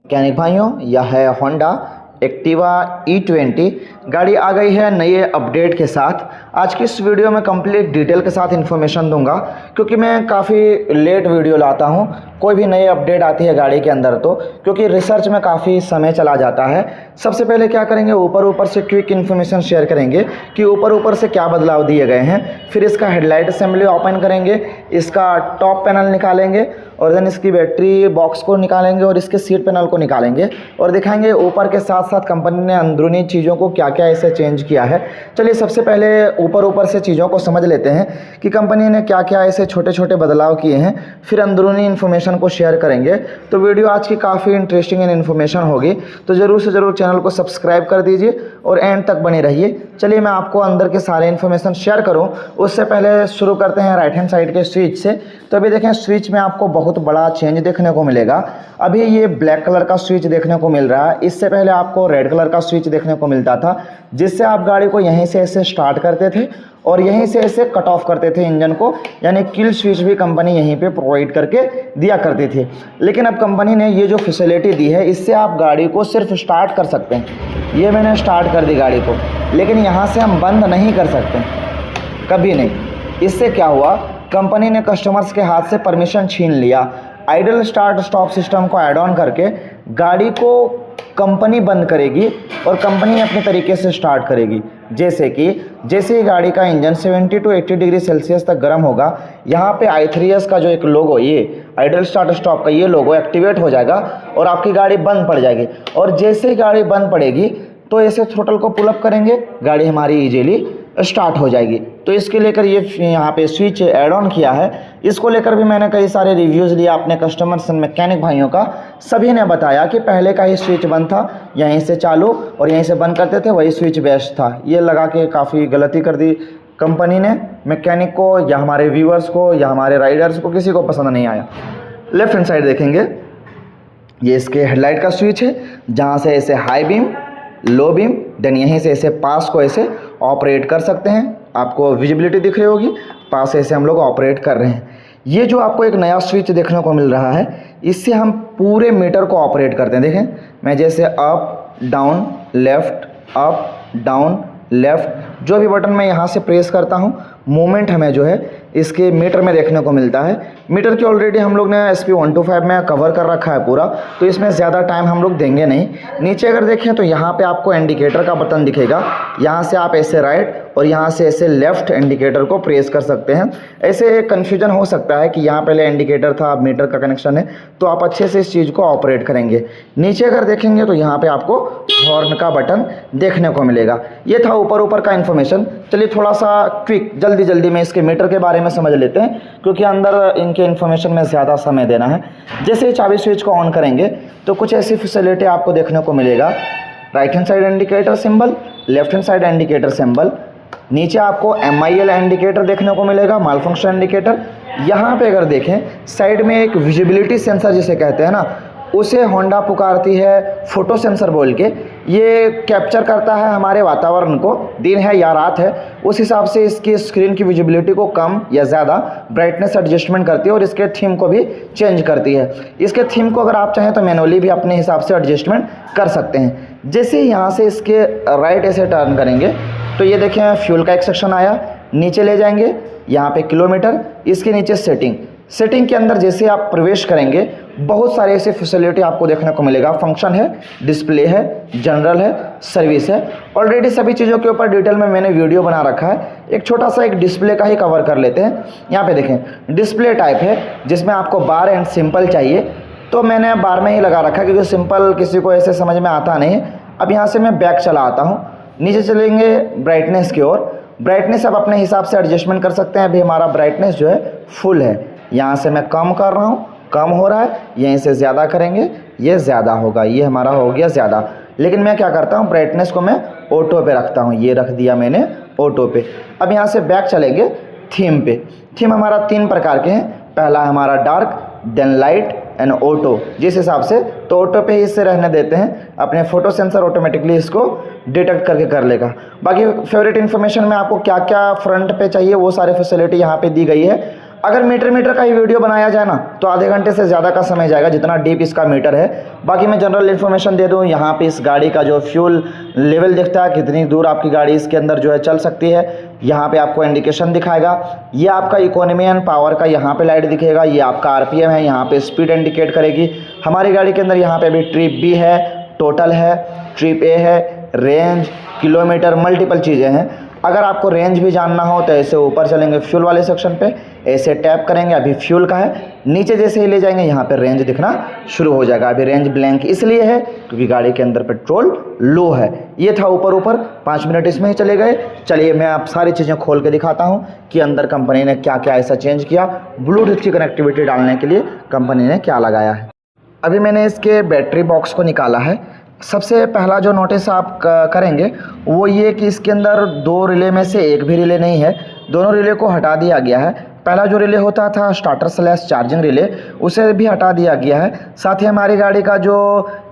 Mechanic भाइयों, यह है होंडा एक्टिवा E20। गाड़ी आ गई है नए अपडेट के साथ। आज की इस वीडियो में कंप्लीट डिटेल के साथ इन्फॉर्मेशन दूंगा, क्योंकि मैं काफ़ी लेट वीडियो लाता हूं। कोई भी नई अपडेट आती है गाड़ी के अंदर तो क्योंकि रिसर्च में काफ़ी समय चला जाता है। सबसे पहले क्या करेंगे, ऊपर से क्विक इन्फॉर्मेशन शेयर करेंगे कि ऊपर से क्या बदलाव दिए गए हैं। फिर इसका हेडलाइट असेंबली ओपन करेंगे, इसका टॉप पैनल निकालेंगे और देन इसकी बैटरी बॉक्स को निकालेंगे और इसके सीट पैनल को निकालेंगे और दिखाएंगे ऊपर के साथ साथ कंपनी ने अंदरूनी चीज़ों को क्या क्या ऐसे चेंज किया है। चलिए सबसे पहले ऊपर से चीज़ों को समझ लेते हैं कि कंपनी ने क्या क्या ऐसे छोटे छोटे बदलाव किए हैं, फिर अंदरूनी इन्फॉर्मेशन को शेयर करेंगे। तो वीडियो आज की काफ़ी इंटरेस्टिंग एंड इन्फॉर्मेशन होगी, तो ज़रूर से ज़रूर चैनल को सब्सक्राइब कर दीजिए और एंड तक बने रहिए। चलिए मैं आपको अंदर के सारे इन्फॉर्मेशन शेयर करूँ उससे पहले शुरू करते हैं राइट हैंड साइड के स्विच से। तो अभी देखें, स्विच में आपको बहुत बड़ा चेंज देखने को मिलेगा। अभी ये ब्लैक कलर का स्विच देखने को मिल रहा है। इससे पहले आपको रेड कलर का स्विच देखने को मिलता था, जिससे आप गाड़ी को यहीं से ऐसे स्टार्ट करते थे और यहीं से ऐसे कट ऑफ करते थे इंजन को, यानी किल स्विच भी कंपनी यहीं पे प्रोवाइड करके दिया करती थी। लेकिन अब कंपनी ने ये जो फैसिलिटी दी है, इससे आप गाड़ी को सिर्फ स्टार्ट कर सकते हैं। ये मैंने स्टार्ट कर दी गाड़ी को, लेकिन यहाँ से हम बंद नहीं कर सकते, कभी नहीं। इससे क्या हुआ, कंपनी ने कस्टमर्स के हाथ से परमिशन छीन लिया। आइडल स्टार्ट स्टॉप सिस्टम को ऐड ऑन करके गाड़ी को कंपनी बंद करेगी और कंपनी अपने तरीके से स्टार्ट करेगी। जैसे ही गाड़ी का इंजन 70 to 80 डिग्री सेल्सियस तक गर्म होगा, यहाँ पे i3s का जो एक लोगो, ये आइडल स्टार्ट स्टॉप का ये लोगो एक्टिवेट हो जाएगा और आपकी गाड़ी बंद पड़ जाएगी। और जैसे ही गाड़ी बंद पड़ेगी तो ऐसे थ्रोटल को पुल अप करेंगे, गाड़ी हमारी इजीली स्टार्ट हो जाएगी। तो इसके लेकर ये यहाँ पे स्विच ऐड ऑन किया है। इसको लेकर भी मैंने कई सारे रिव्यूज़ लिया अपने कस्टमर्स मैकेनिक भाइयों का। सभी ने बताया कि पहले का ही स्विच बंद था, यहीं से चालू और यहीं से बंद करते थे, वही स्विच बेस्ट था। ये लगा के काफ़ी गलती कर दी कंपनी ने। मैकेनिक को या हमारे व्यूअर्स को या हमारे राइडर्स को किसी को पसंद नहीं आया। लेफ्ट हैंड साइड देखेंगे, ये इसके हेडलाइट का स्विच है, जहाँ से ऐसे high beam, low beam, then यहीं से ऐसे पास को ऐसे ऑपरेट कर सकते हैं। आपको विजिबिलिटी दिख रही होगी, पास से ऐसे हम लोग ऑपरेट कर रहे हैं। ये जो आपको एक नया स्विच देखने को मिल रहा है, इससे हम पूरे मीटर को ऑपरेट करते हैं। देखें, मैं जैसे up down left, up down left, जो भी बटन मैं यहाँ से प्रेस करता हूँ, मूवमेंट हमें जो है इसके मीटर में देखने को मिलता है। मीटर की ऑलरेडी हम लोग ने SP125 में कवर कर रखा है पूरा, तो इसमें ज़्यादा टाइम हम लोग देंगे नहीं। नीचे अगर देखें तो यहाँ पे आपको इंडिकेटर का बटन दिखेगा। यहाँ से आप ऐसे राइट और यहाँ से ऐसे लेफ़्ट इंडिकेटर को प्रेस कर सकते हैं। ऐसे कन्फ्यूजन हो सकता है कि यहाँ पहले इंडिकेटर था, अब मीटर का कनेक्शन है, तो आप अच्छे से इस चीज़ को ऑपरेट करेंगे। नीचे अगर देखेंगे तो यहाँ पर आपको हॉर्न का बटन देखने को मिलेगा। ये था ऊपर का इन्फॉर्मेशन। चलिए थोड़ा सा क्विक जल्दी में इसके मीटर के बारे में समझ लेते हैं, क्योंकि अंदर इनके इन्फॉर्मेशन में ज़्यादा समय देना है। जैसे ही चाबी स्विच को ऑन करेंगे तो कुछ ऐसी फैसिलिटी आपको देखने को मिलेगा। Right hand side indicator symbol, left hand side indicator symbol, नीचे आपको MIL इंडिकेटर देखने को मिलेगा, माल फंक्शन इंडिकेटर। यहाँ पे अगर देखें साइड में एक विजिबिलिटी सेंसर जिसे कहते हैं ना, उसे होंडा पुकारती है फोटो सेंसर बोल के। ये कैप्चर करता है हमारे वातावरण को, दिन है या रात है, उस हिसाब से इसकी स्क्रीन की विजिबिलिटी को कम या ज़्यादा ब्राइटनेस एडजस्टमेंट करती है और इसके थीम को भी चेंज करती है। इसके थीम को अगर आप चाहें तो मैनुअली भी अपने हिसाब से एडजस्टमेंट कर सकते हैं। जैसे ही यहाँ से इसके राइट ऐसे टर्न करेंगे तो ये देखें फ्यूल का एक सेक्शन आया, नीचे ले जाएंगे, यहाँ पे किलोमीटर, इसके नीचे सेटिंग के अंदर जैसे आप प्रवेश करेंगे बहुत सारे ऐसे फैसिलिटी आपको देखने को मिलेगा। फंक्शन है, डिस्प्ले है, जनरल है, सर्विस है। ऑलरेडी सभी चीज़ों के ऊपर डिटेल में मैंने वीडियो बना रखा है। एक छोटा सा एक डिस्प्ले का ही कवर कर लेते हैं। यहाँ पे देखें डिस्प्ले टाइप है, जिसमें आपको बार एंड सिंपल चाहिए, तो मैंने बार में ही लगा रखा है, क्योंकि सिंपल किसी को ऐसे समझ में आता नहीं है। अब यहाँ से मैं बैक चला आता हूँ, नीचे चलेंगे ब्राइटनेस की ओर। ब्राइटनेस आप अपने हिसाब से एडजस्टमेंट कर सकते हैं। अभी हमारा ब्राइटनेस जो है फुल है, यहाँ से मैं कम कर रहा हूँ, कम हो रहा है, यहीं से ज़्यादा करेंगे, ये ज़्यादा होगा, ये हमारा हो गया ज़्यादा। लेकिन मैं क्या करता हूँ, ब्राइटनेस को मैं ऑटो पे रखता हूँ, ये रख दिया मैंने ऑटो पे। अब यहाँ से बैक चलेंगे थीम पे। थीम हमारा 3 प्रकार के हैं। पहला हमारा dark, then light and auto. जिस हिसाब से तो ऑटो पे ही इससे रहने देते हैं, अपने फोटो सेंसर ऑटोमेटिकली इसको डिटेक्ट करके कर लेगा। बाकी फेवरेट इन्फॉर्मेशन में आपको क्या क्या फ्रंट पे चाहिए वो सारे फैसिलिटी यहाँ पे दी गई है। अगर मीटर का ही वीडियो बनाया जाए ना तो आधे घंटे से ज़्यादा का समय जाएगा, जितना डीप इसका मीटर है। बाकी मैं जनरल इन्फॉर्मेशन दे दूँ, यहाँ पे इस गाड़ी का जो फ्यूल लेवल दिखता है, कितनी दूर आपकी गाड़ी इसके अंदर जो है चल सकती है। यहाँ पे आपको इंडिकेशन दिखाएगा। ये आपका इकोनॉमी एंड पावर का यहाँ पे लाइट दिखेगा। ये आपका आरपीएम है, यहाँ पे स्पीड इंडिकेट करेगी। हमारी गाड़ी के अंदर यहाँ पे अभी ट्रिप बी है, टोटल है, ट्रिप ए है, रेंज, किलोमीटर, मल्टीपल चीज़ें हैं। अगर आपको रेंज भी जानना हो तो ऐसे ऊपर चलेंगे फ्यूल वाले सेक्शन पे, ऐसे टैप करेंगे, अभी फ्यूल का है, नीचे जैसे ही ले जाएंगे यहाँ पे रेंज दिखना शुरू हो जाएगा। अभी रेंज ब्लैंक इसलिए है क्योंकि गाड़ी के अंदर पेट्रोल लो है। ये था ऊपर 5 मिनट इसमें ही चले गए। चलिए मैं आप सारी चीज़ें खोल के दिखाता हूँ कि अंदर कंपनी ने क्या क्या ऐसा चेंज किया, ब्लूटूथ की कनेक्टिविटी डालने के लिए कंपनी ने क्या लगाया है। अभी मैंने इसके बैटरी बॉक्स को निकाला है। सबसे पहला जो नोटिस आप करेंगे वो ये कि इसके अंदर 2 रिले में से एक भी रिले नहीं है, दोनों रिले को हटा दिया गया है। पहला जो रिले होता था स्टार्टर / चार्जिंग रिले, उसे भी हटा दिया गया है। साथ ही हमारी गाड़ी का जो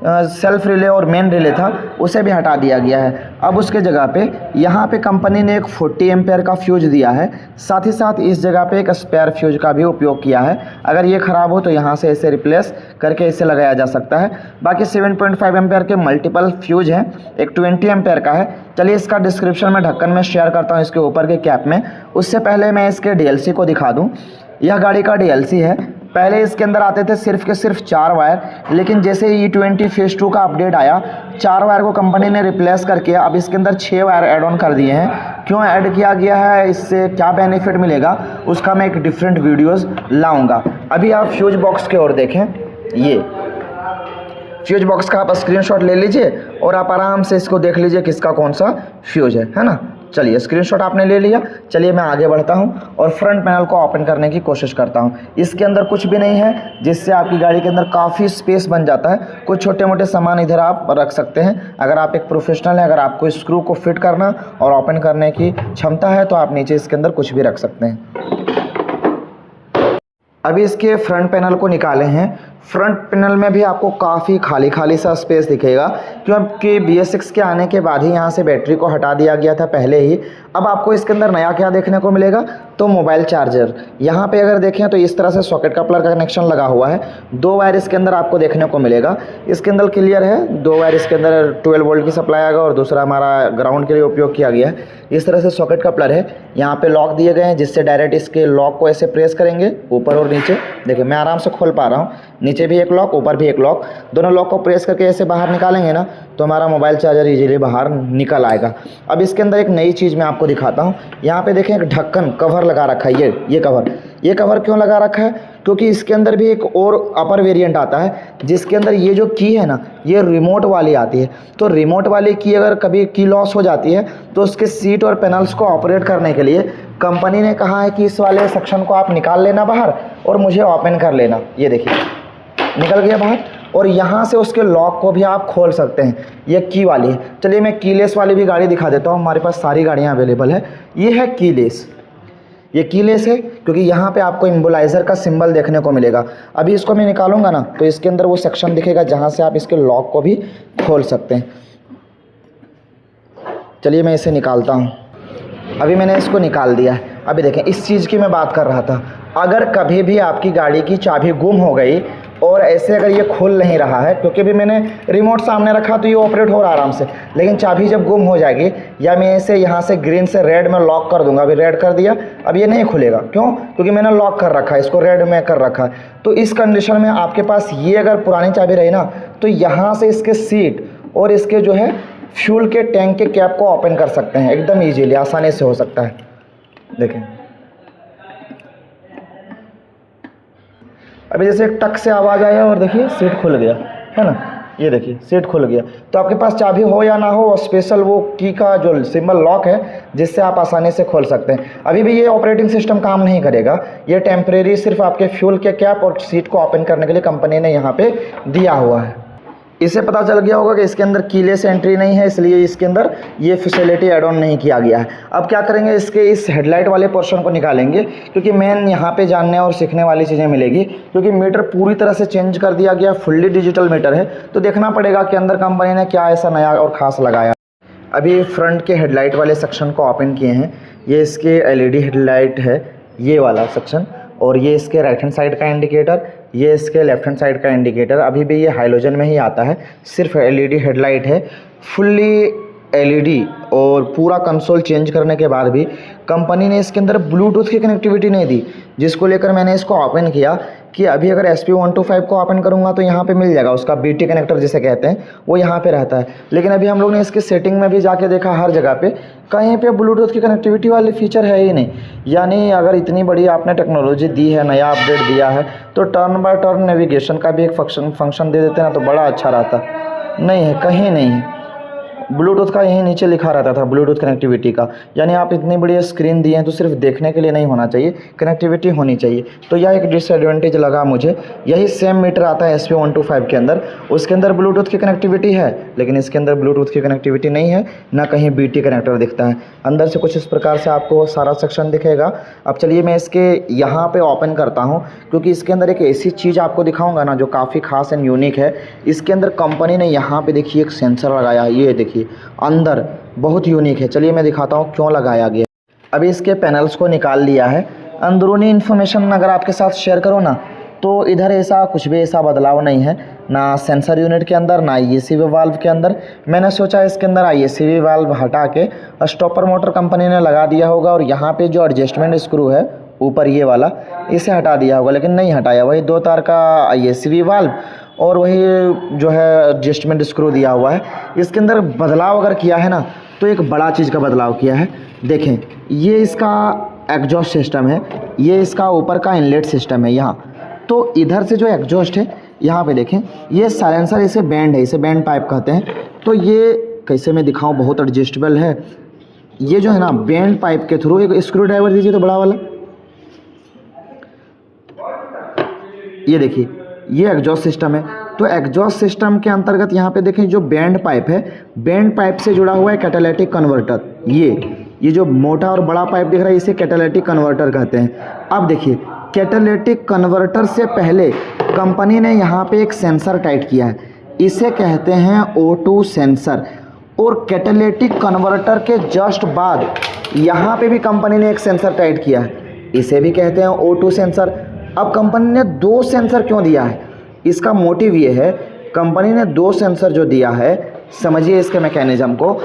सेल्फ रिले और मेन रिले था उसे भी हटा दिया गया है। अब उसके जगह पे यहाँ पे कंपनी ने एक 40 एम्पेयर का फ्यूज दिया है। साथ ही साथ इस जगह पे एक स्पेयर फ्यूज का भी उपयोग किया है। अगर ये ख़राब हो तो यहाँ से इसे रिप्लेस करके इसे लगाया जा सकता है। बाकी 7.5 एम्पेयर के मल्टीपल फ्यूज हैं, एक 20 एम्पेयर का है। चलिए इसका डिस्क्रिप्शन में ढक्कन में शेयर करता हूँ इसके ऊपर के कैप में। उससे पहले मैं इसके DLC को दिखा दूँ। यह गाड़ी का DLC है। पहले इसके अंदर आते थे सिर्फ के सिर्फ 4 वायर, लेकिन जैसे E20 फेज़ 2 का अपडेट आया, 4 वायर को कंपनी ने रिप्लेस करके अब इसके अंदर 6 वायर ऐड ऑन कर दिए हैं। क्यों ऐड किया गया है, इससे क्या बेनिफिट मिलेगा, उसका मैं एक डिफरेंट वीडियोस लाऊंगा। अभी आप फ्यूज बॉक्स की ओर देखें। ये फ्यूज बॉक्स का आप स्क्रीनशॉट ले लीजिए और आप आराम से इसको देख लीजिए किसका कौन सा फ्यूज है ना। चलिए स्क्रीनशॉट आपने ले लिया। चलिए मैं आगे बढ़ता हूं और फ्रंट पैनल को ओपन करने की कोशिश करता हूं। इसके अंदर कुछ भी नहीं है, जिससे आपकी गाड़ी के अंदर काफ़ी स्पेस बन जाता है। कुछ छोटे मोटे सामान इधर आप रख सकते हैं। अगर आप एक प्रोफेशनल हैं, अगर आपको स्क्रू को फिट करना और ओपन करने की क्षमता है तो आप नीचे इसके अंदर कुछ भी रख सकते हैं। अभी इसके फ्रंट पैनल को निकाले हैं। फ्रंट पैनल में भी आपको काफ़ी खाली सा स्पेस दिखेगा, क्योंकि BS6 के आने के बाद ही यहाँ से बैटरी को हटा दिया गया था पहले ही। अब आपको इसके अंदर नया क्या देखने को मिलेगा, तो मोबाइल चार्जर। यहाँ पे अगर देखें तो इस तरह से सॉकेट कपलर का कनेक्शन लगा हुआ है। 2 वायर इसके अंदर आपको देखने को मिलेगा। इसके अंदर क्लियर है, 2 वायर इसके अंदर 12 वोल्ट की सप्लाई आएगा और दूसरा हमारा ग्राउंड के लिए उपयोग किया गया है। इस तरह से सॉकेट कपलर है। यहाँ पे लॉक दिए गए हैं, जिससे डायरेक्ट इसके लॉक को ऐसे प्रेस करेंगे ऊपर और नीचे। देखिए मैं आराम से खोल पा रहा हूँ। नीचे भी एक लॉक, ऊपर भी एक लॉक। दोनों लॉक को प्रेस करके ऐसे बाहर निकालेंगे ना तो हमारा मोबाइल चार्जर इजीली बाहर निकल आएगा। अब इसके अंदर एक नई चीज़ मैं आपको दिखाता हूँ। यहाँ पे देखें एक ढक्कन कवर लगा रखा है। ये कवर क्यों लगा रखा है, क्योंकि इसके अंदर भी एक और अपर वेरिएंट आता है, जिसके अंदर ये जो की है ना, ये रिमोट वाली आती है। तो रिमोट वाली की अगर कभी की लॉस हो जाती है तो उसके सीट और पैनल्स को ऑपरेट करने के लिए कंपनी ने कहा है कि इस वाले सेक्शन को आप निकाल लेना बाहर और मुझे ओपन कर लेना। ये देखिए निकल गया बाहर, और यहाँ से उसके लॉक को भी आप खोल सकते हैं। ये की वाली है। चलिए मैं कीलेस वाली भी गाड़ी दिखा देता हूँ। हमारे पास सारी गाड़ियाँ अवेलेबल है। ये है कीलेस। ये कीलेस है क्योंकि यहाँ पे आपको इम्बोलाइज़र का सिंबल देखने को मिलेगा। अभी इसको मैं निकालूंगा ना तो इसके अंदर वो सेक्शन दिखेगा जहाँ से आप इसके लॉक को भी खोल सकते हैं। चलिए मैं इसे निकालता हूँ। अभी मैंने इसको निकाल दिया है। अभी देखें, इस चीज़ की मैं बात कर रहा था। अगर कभी भी आपकी गाड़ी की चाबी गुम हो गई और ऐसे अगर ये खुल नहीं रहा है, क्योंकि भी मैंने रिमोट सामने रखा तो ये ऑपरेट हो रहा आराम से, लेकिन चाबी जब गुम हो जाएगी या मैं इसे यहाँ से ग्रीन से रेड में लॉक कर दूंगा। अभी रेड कर दिया, अब ये नहीं खुलेगा। क्यों? क्योंकि मैंने लॉक कर रखा है, इसको रेड में कर रखा है। तो इस कंडीशन में आपके पास ये अगर पुरानी चाबी रही ना तो यहाँ से इसके सीट और इसके जो है फ्यूल के टैंक के कैप को ओपन कर सकते हैं। एकदम ईजीली, आसानी से हो सकता है। देखें अभी जैसे एक टक से आवाज़ आया और देखिए सीट खुल गया, है ना। ये देखिए सीट खुल गया। तो आपके पास चाबी हो या ना हो, स्पेशल वो की का जो सिंबल लॉक है जिससे आप आसानी से खोल सकते हैं। अभी भी ये ऑपरेटिंग सिस्टम काम नहीं करेगा। ये टेम्परेरी सिर्फ आपके फ्यूल के कैप और सीट को ओपन करने के लिए कंपनी ने यहाँ पे दिया हुआ है। इससे पता चल गया होगा कि इसके अंदर कीलेस एंट्री नहीं है, इसलिए इसके अंदर ये फैसिलिटी ऐड ऑन नहीं किया गया है। अब क्या करेंगे, इसके इस हेडलाइट वाले पोर्शन को निकालेंगे, क्योंकि मेन यहाँ पे जानने और सीखने वाली चीज़ें मिलेगी। क्योंकि मीटर पूरी तरह से चेंज कर दिया गया, फुल्ली डिजिटल मीटर है, तो देखना पड़ेगा कि अंदर कंपनी ने क्या ऐसा नया और ख़ास लगाया। अभी फ्रंट के हेडलाइट वाले सेक्शन को ओपन किए हैं। ये इसके LED हेडलाइट है, ये वाला सेक्शन, और ये इसके राइट हैंड साइड का इंडिकेटर, ये इसके लेफ्ट हैंड साइड का इंडिकेटर। अभी भी ये हाइलोजन में ही आता है, सिर्फ एलईडी हेडलाइट है, फुल्ली एलईडी। और पूरा कंसोल चेंज करने के बाद भी कंपनी ने इसके अंदर ब्लूटूथ की कनेक्टिविटी नहीं दी, जिसको लेकर मैंने इसको ओपन किया कि अभी अगर SP125 को ओपन करूंगा तो यहाँ पे मिल जाएगा, उसका BT कनेक्टर जिसे कहते हैं वो यहाँ पे रहता है। लेकिन अभी हम लोग ने इसकी सेटिंग में भी जाके देखा, हर जगह पे कहीं पे ब्लूटूथ की कनेक्टिविटी वाली फीचर है ही नहीं। यानी अगर इतनी बड़ी आपने टेक्नोलॉजी दी है, नया अपडेट दिया है, तो टर्न बाय टर्न नेविगेशन का भी एक फंक्शन दे देते ना तो बड़ा अच्छा रहता। नहीं है, कहीं नहीं है। ब्लूटूथ का यहीं नीचे लिखा रहता था ब्लूटूथ कनेक्टिविटी का। यानी आप इतनी बड़ी स्क्रीन दिए हैं तो सिर्फ देखने के लिए नहीं होना चाहिए, कनेक्टिविटी होनी चाहिए। तो यह एक डिसएडवांटेज लगा मुझे। यही सेम मीटर आता है SP125 के अंदर, उसके अंदर ब्लूटूथ की कनेक्टिविटी है, लेकिन इसके अंदर ब्लूटूथ की कनेक्टिविटी नहीं है, ना कहीं BT कनेक्टर दिखता है। अंदर से कुछ इस प्रकार से आपको सारा सेक्शन दिखेगा। अब चलिए मैं इसके यहाँ पर ओपन करता हूँ, क्योंकि इसके अंदर एक ऐसी चीज़ आपको दिखाऊँगा ना जो काफ़ी खास एंड यूनिक है। इसके अंदर कंपनी ने यहाँ पर देखिए एक सेंसर लगाया, ये देखिए अंदर, बहुत यूनिक है। चलिए मैं दिखाता हूँ क्यों लगाया गया। अभी इसके पैनल्स को निकाल लिया है। अंदरूनी इन्फॉर्मेशन अगर आपके साथ शेयर करो ना, तो इधर ऐसा कुछ भी ऐसा बदलाव नहीं है, ना सेंसर यूनिट के अंदर, ना IACV वाल्व के अंदर। मैंने सोचा इसके अंदर IACV वाल्व हटा के स्टॉपर मोटर कंपनी ने लगा दिया होगा, और यहाँ पे जो एडजस्टमेंट स्क्रू है ऊपर ये वाला, इसे हटा दिया होगा, लेकिन नहीं हटाया। वही 2 तार का IACV वाल्व और वही जो है एडजस्टमेंट स्क्रू दिया हुआ है। इसके अंदर बदलाव अगर किया है ना तो एक बड़ा चीज़ का बदलाव किया है। देखें, ये इसका एग्जॉस्ट सिस्टम है, ये इसका ऊपर का इनलेट सिस्टम है यहाँ। तो इधर से जो एग्जॉस्ट है यहाँ पे देखें, ये साइलेंसर, इसे बैंड है, इसे बैंड पाइप कहते हैं। तो ये कैसे मैं दिखाऊँ, बहुत एडजस्टेबल है। ये जो है ना बैंड पाइप के थ्रू, एक स्क्रू ड्राइवर दीजिए तो बड़ा वाला, ये देखिए ये एग्जॉस्ट सिस्टम है। तो एग्जॉस्ट सिस्टम के अंतर्गत यहाँ पे देखें जो बैंड पाइप है, बैंड पाइप से जुड़ा हुआ है कैटालिटिक कन्वर्टर। ये जो मोटा और बड़ा पाइप दिख रहा है इसे कैटालिटिक कन्वर्टर कहते हैं। अब देखिए कैटालिटिक कन्वर्टर से पहले कंपनी ने यहाँ पे एक सेंसर टाइट किया है, इसे कहते हैं O2 सेंसर। और कैटालिटिक कन्वर्टर के जस्ट बाद यहाँ पे भी कंपनी ने एक सेंसर टाइट किया है, इसे भी कहते हैं O2 सेंसर। अब कंपनी ने 2 सेंसर क्यों दिया है, इसका मोटिव ये है, कंपनी ने 2 सेंसर जो दिया है, समझिए इसके मैकेनिज्म को।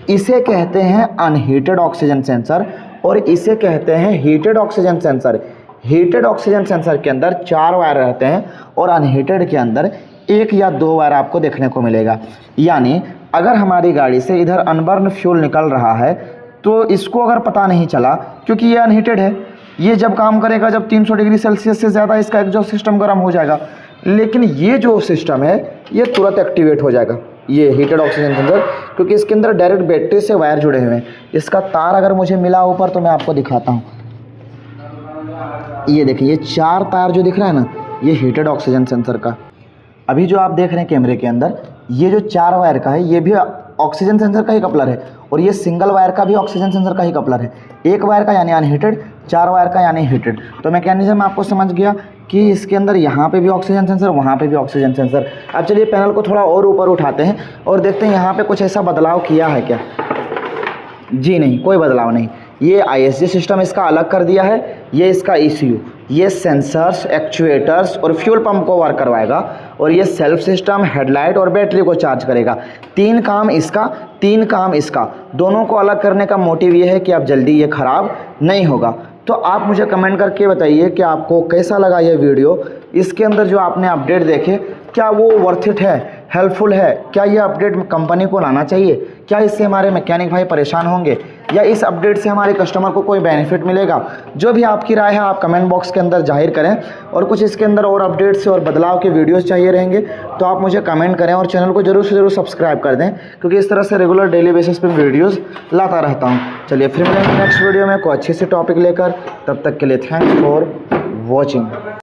इसे कहते हैं अनहीटेड ऑक्सीजन सेंसर और इसे कहते हैं heated oxygen sensor. Heated oxygen sensor के अंदर 4 वायर रहते हैं और अनहीटेड के अंदर 1 या 2 वायर आपको देखने को मिलेगा। यानी अगर हमारी गाड़ी से इधर अनबर्न फ्यूल निकल रहा है तो इसको अगर पता नहीं चला, क्योंकि ये अनहीटेड है, ये जब काम करेगा जब 300 डिग्री सेल्सियस से ज़्यादा इसका एग्जॉस्ट सिस्टम गर्म हो जाएगा। लेकिन ये जो सिस्टम है ये तुरंत एक्टिवेट हो जाएगा, ये हीटेड ऑक्सीजन सेंसर, क्योंकि इसके अंदर डायरेक्ट बैटरी से वायर जुड़े हुए हैं। इसका तार अगर मुझे मिला ऊपर तो मैं आपको दिखाता हूँ। ये देखिए ये 4 तार जो दिख रहा है ना, ये हीटेड ऑक्सीजन सेंसर का। अभी जो आप देख रहे हैं कैमरे के अंदर, ये जो 4 वायर का है ये भी ऑक्सीजन सेंसर का ही कपलर है, और ये सिंगल वायर का भी ऑक्सीजन सेंसर का ही कपलर है। 1 वायर का यानी अनहीटेड, 4 वायर का यानी हीटेड। तो मैकेनिज्म आपको समझ गया कि इसके अंदर यहाँ पे भी ऑक्सीजन सेंसर, वहाँ पे भी ऑक्सीजन सेंसर। अब चलिए पैनल को थोड़ा और ऊपर उठाते हैं और देखते हैं यहाँ पे कुछ ऐसा बदलाव किया है क्या। जी नहीं, कोई बदलाव नहीं। ये ISG सिस्टम इसका अलग कर दिया है, ये इसका ECU, ये सेंसर्स, एक्चुएटर्स और फ्यूल पंप को वर्क करवाएगा, और ये सेल्फ सिस्टम, हेडलाइट और बैटरी को चार्ज करेगा। 3 काम इसका, 3 काम इसका। दोनों को अलग करने का मोटिव ये है कि अब जल्दी ये ख़राब नहीं होगा। तो आप मुझे कमेंट करके बताइए कि आपको कैसा लगा ये वीडियो। इसके अंदर जो आपने अपडेट देखे, क्या वो वर्थ इट है, हेल्पफुल है? क्या ये अपडेट कंपनी को लाना चाहिए? क्या इससे हमारे मैकेनिक भाई परेशान होंगे, या इस अपडेट से हमारे कस्टमर को कोई बेनिफिट मिलेगा? जो भी आपकी राय है आप कमेंट बॉक्स के अंदर जाहिर करें। और कुछ इसके अंदर और अपडेट्स और बदलाव के वीडियोस चाहिए रहेंगे तो आप मुझे कमेंट करें, और चैनल को जरूर से जरूर सब्सक्राइब कर दें, क्योंकि इस तरह से रेगुलर डेली बेसिस पे वीडियोस लाता रहता हूँ। चलिए फिर मिलेंगे नेक्स्ट वीडियो में कोई अच्छे से टॉपिक लेकर। तब तक के लिए थैंक्स फॉर वॉचिंग।